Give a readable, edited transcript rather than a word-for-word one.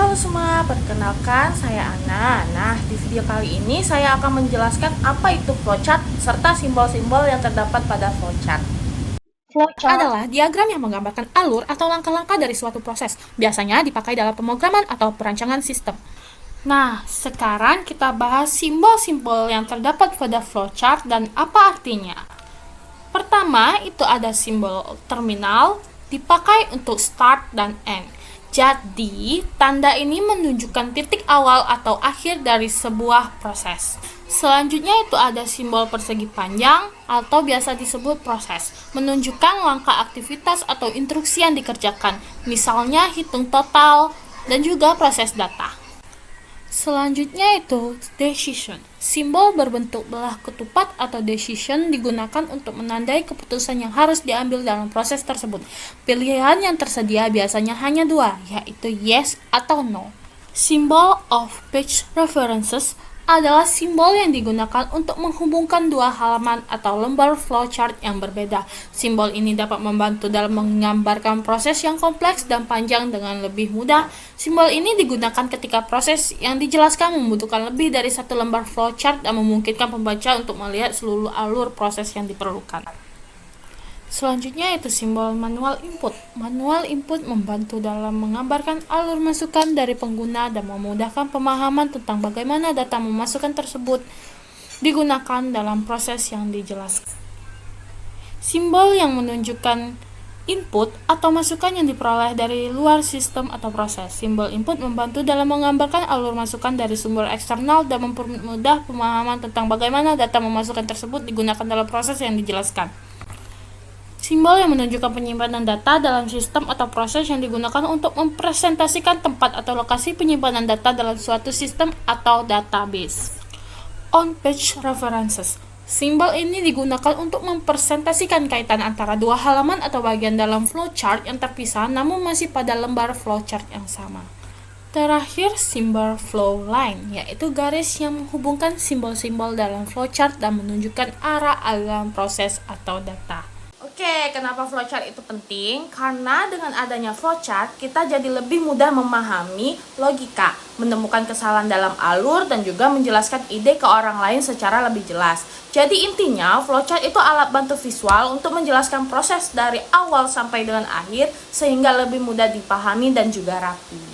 Halo semua, perkenalkan saya Ana. Nah, di video kali ini saya akan menjelaskan apa itu flowchart serta simbol-simbol yang terdapat pada flowchart. Flowchart adalah diagram yang menggambarkan alur atau langkah-langkah dari suatu proses. Biasanya dipakai dalam pemrograman atau perancangan sistem. Nah, sekarang kita bahas simbol-simbol yang terdapat pada flowchart dan apa artinya. Pertama, itu ada simbol terminal, dipakai untuk start dan end. Jadi, tanda ini menunjukkan titik awal atau akhir dari sebuah proses. Selanjutnya itu ada simbol persegi panjang atau biasa disebut proses, menunjukkan langkah aktivitas atau instruksi yang dikerjakan, misalnya hitung total dan juga proses data. Selanjutnya itu decision. Simbol berbentuk belah ketupat atau decision digunakan untuk menandai keputusan yang harus diambil dalam proses tersebut. Pilihan yang tersedia biasanya hanya dua, yaitu yes atau no. Symbol of page references adalah simbol yang digunakan untuk menghubungkan dua halaman atau lembar flowchart yang berbeda. Simbol ini dapat membantu dalam menggambarkan proses yang kompleks dan panjang dengan lebih mudah. Simbol ini digunakan ketika proses yang dijelaskan membutuhkan lebih dari satu lembar flowchart dan memungkinkan pembaca untuk melihat seluruh alur proses yang diperlukan. Selanjutnya itu simbol manual input. Manual input membantu dalam menggambarkan alur masukan dari pengguna dan memudahkan pemahaman tentang bagaimana data memasukkan tersebut digunakan dalam proses yang dijelaskan. Simbol yang menunjukkan input atau masukan yang diperoleh dari luar sistem atau proses. Simbol input membantu dalam menggambarkan alur masukan dari sumber eksternal dan mempermudah pemahaman tentang bagaimana data memasukkan tersebut digunakan dalam proses yang dijelaskan. Simbol yang menunjukkan penyimpanan data dalam sistem atau proses yang digunakan untuk mempresentasikan tempat atau lokasi penyimpanan data dalam suatu sistem atau database. On-page references. Simbol ini digunakan untuk mempresentasikan kaitan antara dua halaman atau bagian dalam flowchart yang terpisah namun masih pada lembar flowchart yang sama. Terakhir, simbol flow line, yaitu garis yang menghubungkan simbol-simbol dalam flowchart dan menunjukkan arah aliran proses atau data. Oke, kenapa flowchart itu penting? Karena dengan adanya flowchart, kita jadi lebih mudah memahami logika, menemukan kesalahan dalam alur, dan juga menjelaskan ide ke orang lain secara lebih jelas. Jadi intinya, flowchart itu alat bantu visual untuk menjelaskan proses dari awal sampai dengan akhir, sehingga lebih mudah dipahami dan juga rapi.